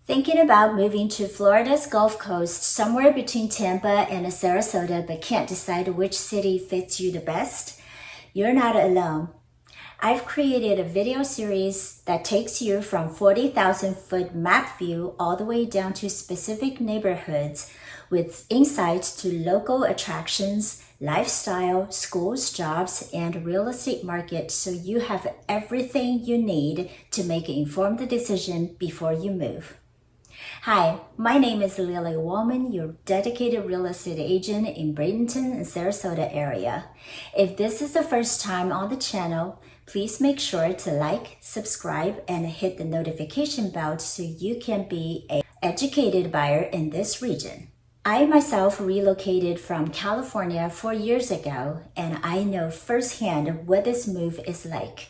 Thinking about moving to Florida's Gulf Coast, somewhere between Tampa and Sarasota, but can't decide which city fits you the best? You're not alone. I've created a video series that takes you from 40,000-foot map view all the way down to specific neighborhoods with insights to local attractions, lifestyle, schools, jobs, and real estate market, so you have everything you need to make an informed decision before you move. Hi, my name is Lielei Wahlmann, your dedicated real estate agent in Bradenton and Sarasota area. If this is the first time on the channel, please make sure to like, subscribe, and hit the notification bell so you can be an educated buyer in this region. I myself relocated from California 4 years ago, and I know firsthand what this move is like.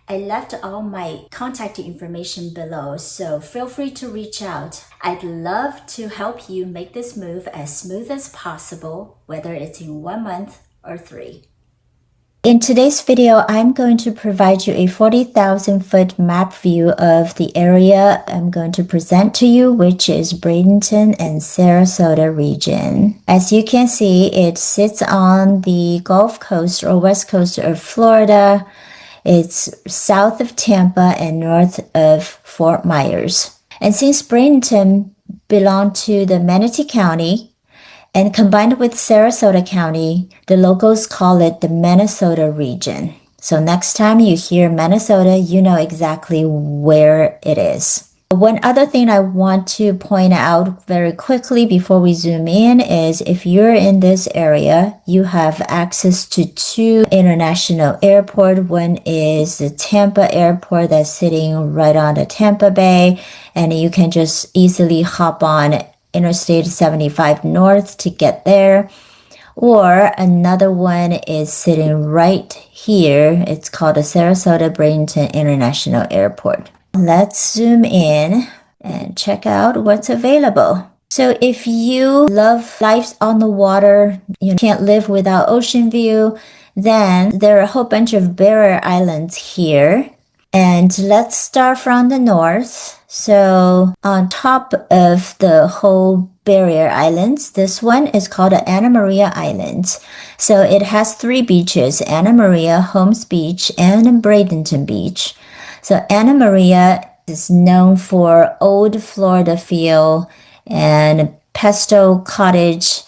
I left all my contact information below, so feel free to reach out. I'd love to help you make this move as smooth as possible, whether it's in 1 month or 3. In today's video, I'm going to provide you a 40,000-foot map view of the area I'm going to present to you, which is Bradenton and Sarasota region. As you can see, it sits on the Gulf Coast or West Coast of Florida. It's south of Tampa and north of Fort Myers. And since Bradenton belonged to the Manatee County and combined with Sarasota County, the locals call it the Manasota region. So next time you hear Manasota, you know exactly where it is. One other thing I want to point out very quickly before we zoom in is if you're in this area, you have access to 2 international airports. One is the Tampa airport that's sitting right on the Tampa Bay, and you can just easily hop on Interstate 75 North to get there. Or another one is sitting right here. It's called the Sarasota Bradenton International Airport. Let's zoom in and check out what's available. So if you love life on the water, you can't live without ocean view, then there are a whole bunch of barrier islands here. And let's start from the north. So on top of the whole barrier islands, this one is called Anna Maria Island. So it has 3 beaches, Anna Maria, Holmes Beach, and Bradenton Beach. So Anna Maria is known for old Florida feel and pesto cottage.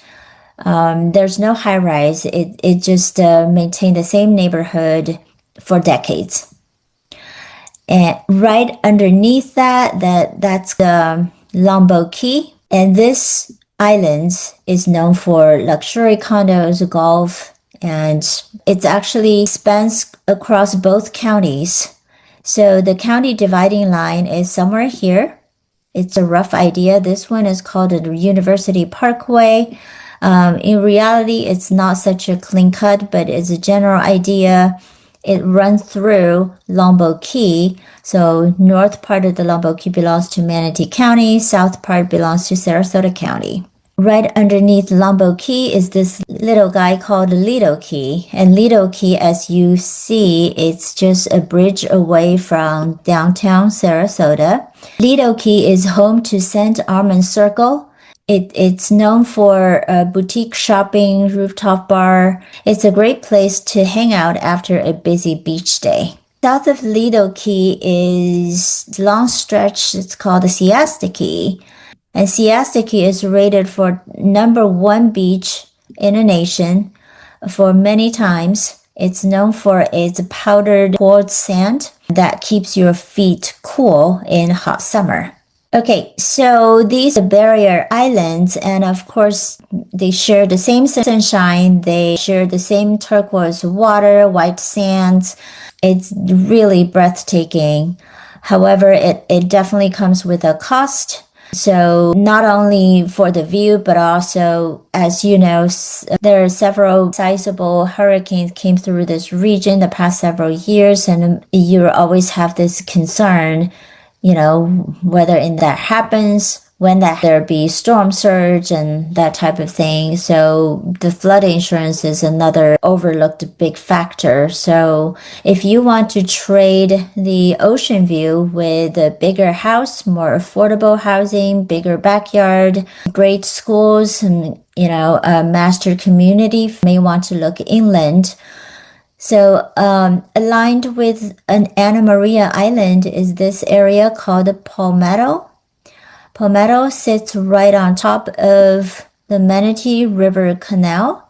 There's no high rise. It just maintained the same neighborhood for decades. And right underneath that's the Lombo Key. And this island is known for luxury condos, golf, and it actually spans across both counties. So the county dividing line is somewhere here. It's a rough idea. This one is called the University Parkway. In reality, it's not such a clean cut, but it's a general idea. It runs through Lombo Key. So north part of the Lombo Key belongs to Manatee County. South part belongs to Sarasota County. Right underneath Lombo Key is this little guy called Lido Key. And Lido Key, as you see, it's just a bridge away from downtown Sarasota. Lido Key is home to St. Armand Circle. It's known for boutique shopping, rooftop bar. It's a great place to hang out after a busy beach day. South of Lido Key is long stretch. It's called the Siesta Key. And Siesta Key is rated for #1 beach in the nation for many times. It's known for its powdered quartz sand that keeps your feet cool in hot summer. Okay, so these are barrier islands, and of course, they share the same sunshine. They share the same turquoise water, white sands. It's really breathtaking. However, it definitely comes with a cost. So not only for the view, but also, as you know, there are several sizable hurricanes came through this region the past several years, and you always have this concern, whether that happens, when there be storm surge and that type of thing. So the flood insurance is another overlooked big factor. So if you want to trade the ocean view with a bigger house, more affordable housing, bigger backyard, great schools, and a master community, may want to look inland. So aligned with an Anna Maria Island is this area called Palmetto. Palmetto sits right on top of the Manatee River Canal.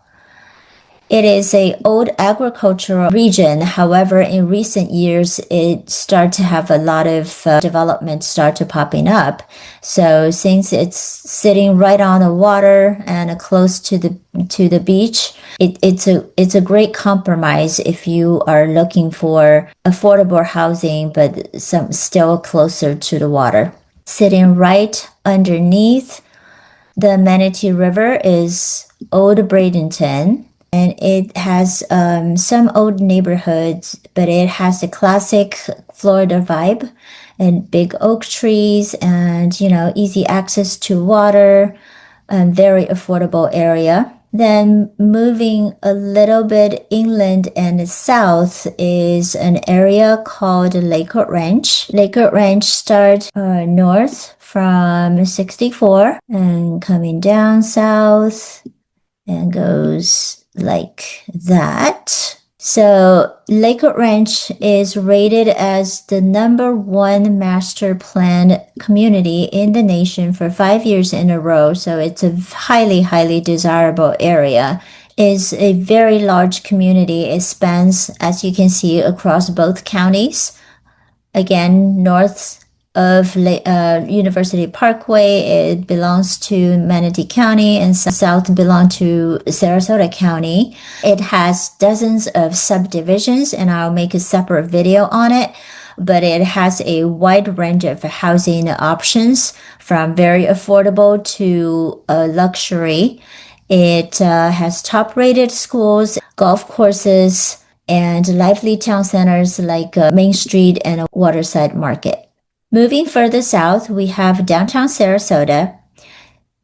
It is an old agricultural region. However, in recent years, it started to have a lot of development start to popping up. So since it's sitting right on the water and close to the beach, it's a great compromise if you are looking for affordable housing, but still closer to the water. Sitting right underneath the Manatee River is Old Bradenton, and it has some old neighborhoods, but it has the classic Florida vibe and big oak trees and, easy access to water, and very affordable area. Then moving a little bit inland and south is an area called Lakewood Ranch. Lakewood Ranch starts north from 64 and coming down south and goes like that. So Lakewood Ranch is rated as the #1 master planned community in the nation for 5 years in a row. So it's a highly, highly desirable area. It's a very large community. It spans, as you can see, across both counties. Again, north of University Parkway, it belongs to Manatee County, and south belongs to Sarasota County. It has dozens of subdivisions, and I'll make a separate video on it, but it has a wide range of housing options from very affordable to luxury. It has top-rated schools, golf courses, and lively town centers like Main Street and a Waterside Market. Moving further south, we have downtown Sarasota.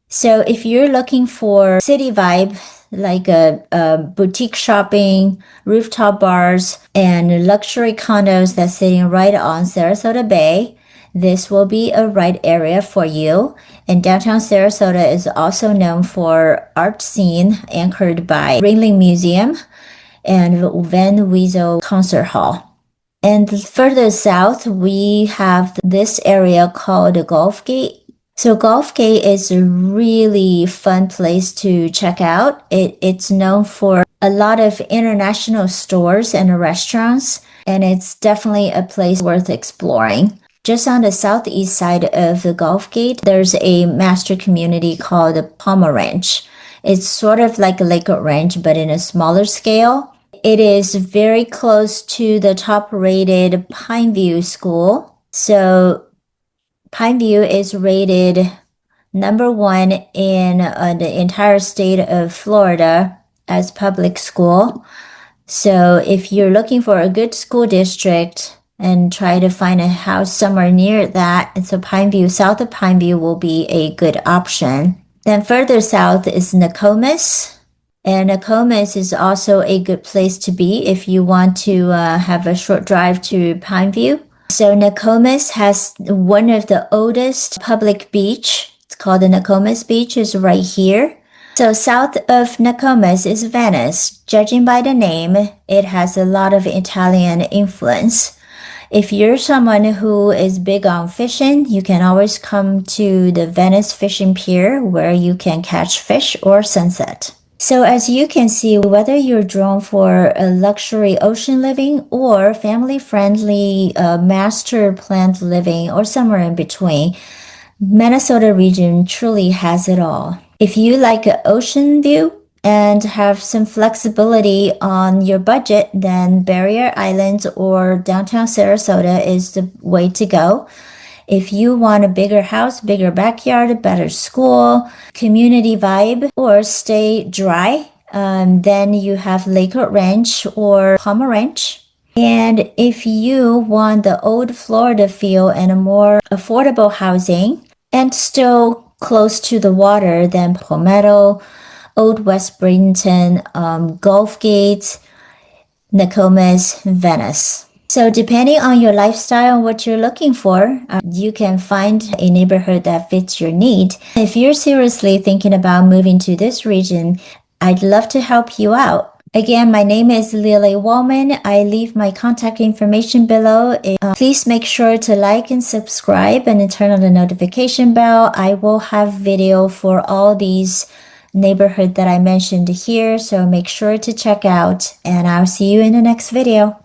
So if you're looking for city vibe, like a boutique shopping, rooftop bars, and luxury condos that's sitting right on Sarasota Bay, this will be a right area for you. And downtown Sarasota is also known for art scene anchored by Ringling Museum and Van Wezel Concert Hall. And further south, we have this area called Gulf Gate. So Gulf Gate is a really fun place to check out. It's known for a lot of international stores and restaurants, and it's definitely a place worth exploring. Just on the southeast side of the Gulf Gate, there's a master community called Palmer Ranch. It's sort of like a Lakewood Ranch, but in a smaller scale. It is very close to the top-rated Pineview School. So Pineview is rated #1 in the entire state of Florida as public school. So if you're looking for a good school district and try to find a house somewhere near that, so Pineview, south of Pineview will be a good option. Then further south is Nokomis. And Nokomis is also a good place to be if you want to have a short drive to Pineview. So Nokomis has one of the oldest public beach. It's called the Nokomis Beach. Is right here. So south of Nokomis is Venice. Judging by the name, it has a lot of Italian influence. If you're someone who is big on fishing, you can always come to the Venice Fishing Pier where you can catch fish or sunset. So as you can see, whether you're drawn for a luxury ocean living or family-friendly master planned living or somewhere in between, Manasota region truly has it all. If you like an ocean view and have some flexibility on your budget, then Barrier Islands or downtown Sarasota is the way to go. If you want a bigger house, bigger backyard, a better school, community vibe, or stay dry, then you have Lakewood Ranch or Palmer Ranch. And if you want the old Florida feel and a more affordable housing, and still close to the water than Palmetto, Old West Bradenton, Gulf Gate, Nokomis, Venice. So depending on your lifestyle and what you're looking for, you can find a neighborhood that fits your need. If you're seriously thinking about moving to this region, I'd love to help you out. Again, my name is Lielei Wahlmann. I leave my contact information below. Please make sure to like and subscribe and turn on the notification bell. I will have video for all these neighborhood that I mentioned here, so make sure to check out, and I'll see you in the next video.